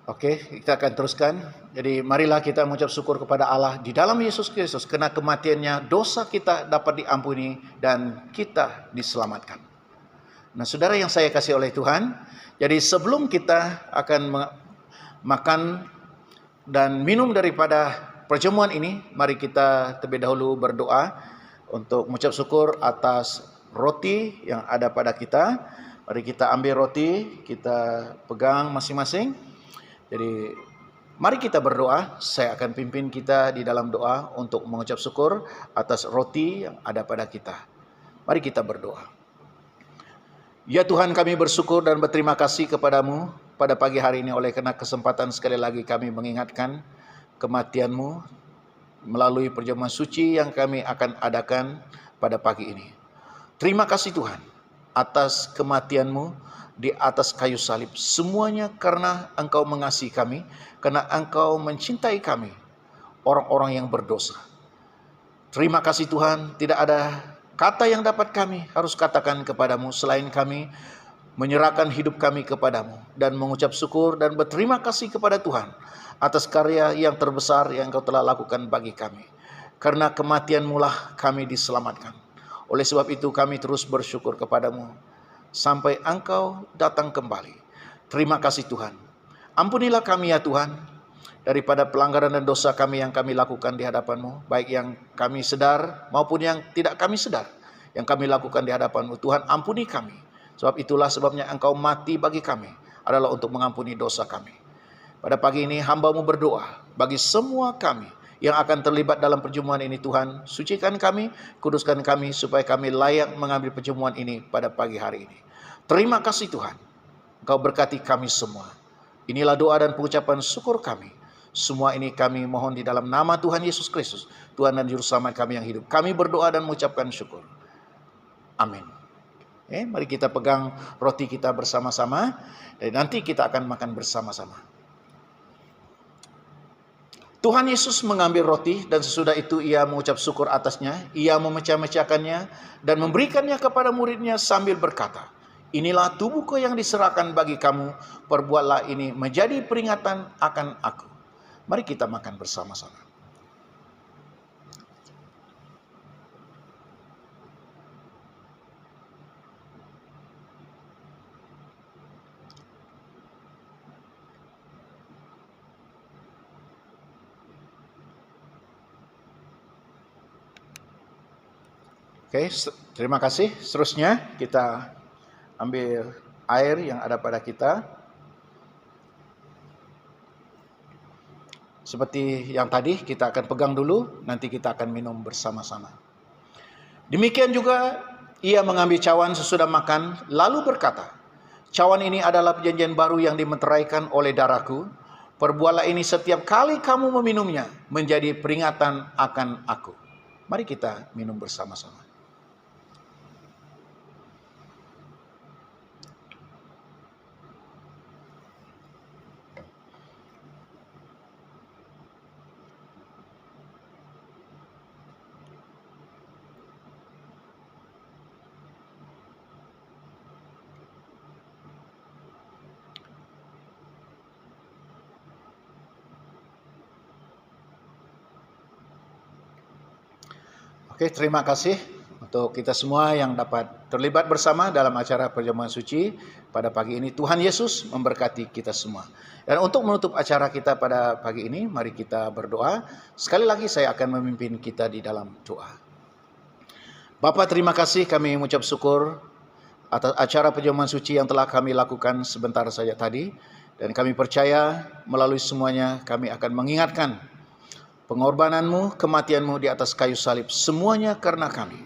Oke, kita akan teruskan. Jadi marilah kita mengucap syukur kepada Allah di dalam Yesus Kristus, karena kematiannya dosa kita dapat diampuni dan kita diselamatkan. Nah, saudara yang saya kasih oleh Tuhan, jadi sebelum kita akan makan dan minum daripada perjamuan ini, mari kita terlebih dahulu berdoa untuk mengucap syukur atas roti yang ada pada kita. Mari kita ambil roti, kita pegang masing-masing. Jadi mari kita berdoa. Saya akan pimpin kita di dalam doa untuk mengucap syukur atas roti yang ada pada kita. Mari kita berdoa. Ya Tuhan, kami bersyukur dan berterima kasih kepadamu pada pagi hari ini, oleh karena kesempatan sekali lagi kami mengingatkan kematian-Mu melalui perjamuan suci yang kami akan adakan pada pagi ini. Terima kasih Tuhan atas kematian-Mu di atas kayu salib. Semuanya karena Engkau mengasihi kami, karena Engkau mencintai kami, orang-orang yang berdosa. Terima kasih Tuhan, tidak ada kata yang dapat kami harus katakan kepadamu selain kami menyerahkan hidup kami kepadamu dan mengucap syukur dan berterima kasih kepada Tuhan atas karya yang terbesar yang Engkau telah lakukan bagi kami. Karena kematian-Mu lah kami diselamatkan. Oleh sebab itu kami terus bersyukur kepadamu sampai Engkau datang kembali. Terima kasih Tuhan. Ampunilah kami ya Tuhan, daripada pelanggaran dan dosa kami yang kami lakukan di hadapan-Mu, baik yang kami sedar maupun yang tidak kami sedar, yang kami lakukan di hadapan-Mu. Tuhan, ampuni kami. Sebab itulah sebabnya Engkau mati bagi kami, adalah untuk mengampuni dosa kami. Pada pagi ini hamba-Mu berdoa bagi semua kami yang akan terlibat dalam perjamuan ini. Tuhan, sucikan kami, kuduskan kami, supaya kami layak mengambil perjamuan ini pada pagi hari ini. Terima kasih Tuhan, Engkau berkati kami semua. Inilah doa dan pengucapan syukur kami. Semua ini kami mohon di dalam nama Tuhan Yesus Kristus, Tuhan dan Juru Selamat kami yang hidup. Kami berdoa dan mengucapkan syukur. Amin. Mari kita pegang roti kita bersama-sama, dan nanti kita akan makan bersama-sama. Tuhan Yesus mengambil roti dan sesudah itu ia mengucap syukur atasnya. Ia memecah-mecahkannya dan memberikannya kepada muridnya sambil berkata, "Inilah tubuhku yang diserahkan bagi kamu. Perbuatlah ini menjadi peringatan akan aku." Mari kita makan bersama-sama. Oke, terima kasih. Seterusnya kita ambil air yang ada pada kita. Seperti yang tadi, kita akan pegang dulu, nanti kita akan minum bersama-sama. Demikian juga ia mengambil cawan sesudah makan, lalu berkata, cawan ini adalah perjanjian baru yang dimeteraikan oleh darahku. Perbuatlah ini setiap kali kamu meminumnya, menjadi peringatan akan aku. Mari kita minum bersama-sama. Oke, terima kasih untuk kita semua yang dapat terlibat bersama dalam acara perjamuan suci pada pagi ini. Tuhan Yesus memberkati kita semua. Dan untuk menutup acara kita pada pagi ini, mari kita berdoa. Sekali lagi saya akan memimpin kita di dalam doa. Bapa, terima kasih, kami mengucap syukur atas acara perjamuan suci yang telah kami lakukan sebentar saja tadi. Dan kami percaya melalui semuanya kami akan mengingatkan pengorbananmu, kematianmu di atas kayu salib, semuanya karena kami.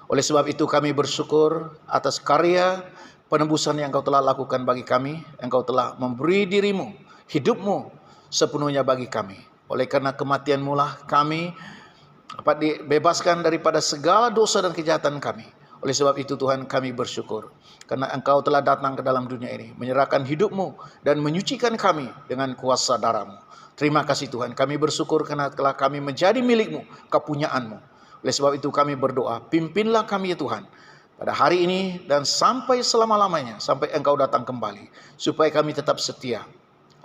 Oleh sebab itu kami bersyukur atas karya penebusan yang Engkau telah lakukan bagi kami. Engkau telah memberi dirimu, hidupmu sepenuhnya bagi kami. Oleh karena kematianmu lah kami dapat dibebaskan daripada segala dosa dan kejahatan kami. Oleh sebab itu Tuhan, kami bersyukur karena Engkau telah datang ke dalam dunia ini, menyerahkan hidupmu dan menyucikan kami dengan kuasa darah-Mu. Terima kasih Tuhan, kami bersyukur karena telah kami menjadi milik-Mu, kepunyaanmu. Oleh sebab itu kami berdoa, pimpinlah kami ya Tuhan, pada hari ini dan sampai selama-lamanya, sampai Engkau datang kembali. Supaya kami tetap setia,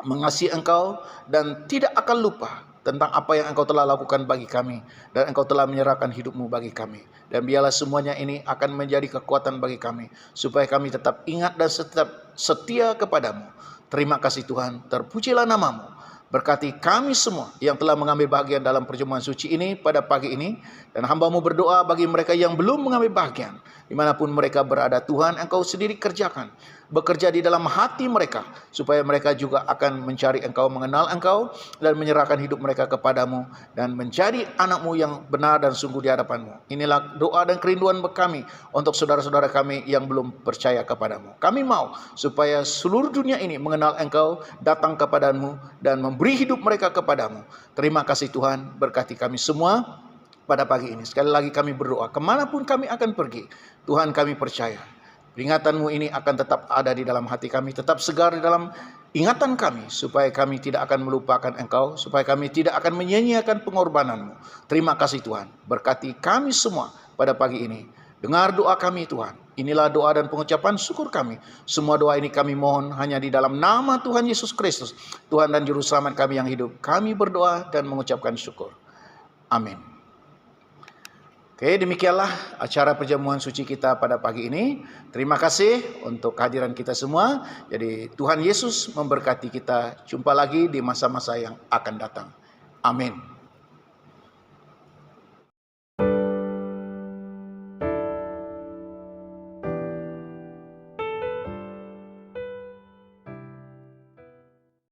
mengasihi Engkau dan tidak akan lupa tentang apa yang Engkau telah lakukan bagi kami. Dan Engkau telah menyerahkan hidupmu bagi kami. Dan biarlah semuanya ini akan menjadi kekuatan bagi kami, supaya kami tetap ingat dan tetap setia kepadamu. Terima kasih Tuhan, terpujilah namamu. Berkati kami semua yang telah mengambil bagian dalam perjamuan suci ini pada pagi ini. Dan hamba-Mu berdoa bagi mereka yang belum mengambil bagian, dimanapun mereka berada, Tuhan Engkau sendiri kerjakan, bekerja di dalam hati mereka, supaya mereka juga akan mencari Engkau, mengenal Engkau, dan menyerahkan hidup mereka kepadamu, dan menjadi anak-Mu yang benar dan sungguh di hadapan-Mu. Inilah doa dan kerinduan kami untuk saudara-saudara kami yang belum percaya kepadamu. Kami mau supaya seluruh dunia ini mengenal Engkau, datang kepadamu, dan memberi hidup mereka kepadamu. Terima kasih Tuhan, berkati kami semua pada pagi ini. Sekali lagi kami berdoa, kemanapun kami akan pergi, Tuhan kami percaya peringatan-Mu ini akan tetap ada di dalam hati kami, tetap segar di dalam ingatan kami, supaya kami tidak akan melupakan Engkau, supaya kami tidak akan menyia-nyiakan pengorbanan-Mu. Terima kasih Tuhan, berkati kami semua pada pagi ini. Dengar doa kami Tuhan. Inilah doa dan pengucapan syukur kami. Semua doa ini kami mohon hanya di dalam nama Tuhan Yesus Kristus, Tuhan dan Juru Selamat kami yang hidup. Kami berdoa dan mengucapkan syukur. Amin. Oke, demikianlah acara perjamuan suci kita pada pagi ini. Terima kasih untuk kehadiran kita semua. Jadi Tuhan Yesus memberkati kita. Jumpa lagi di masa-masa yang akan datang. Amin.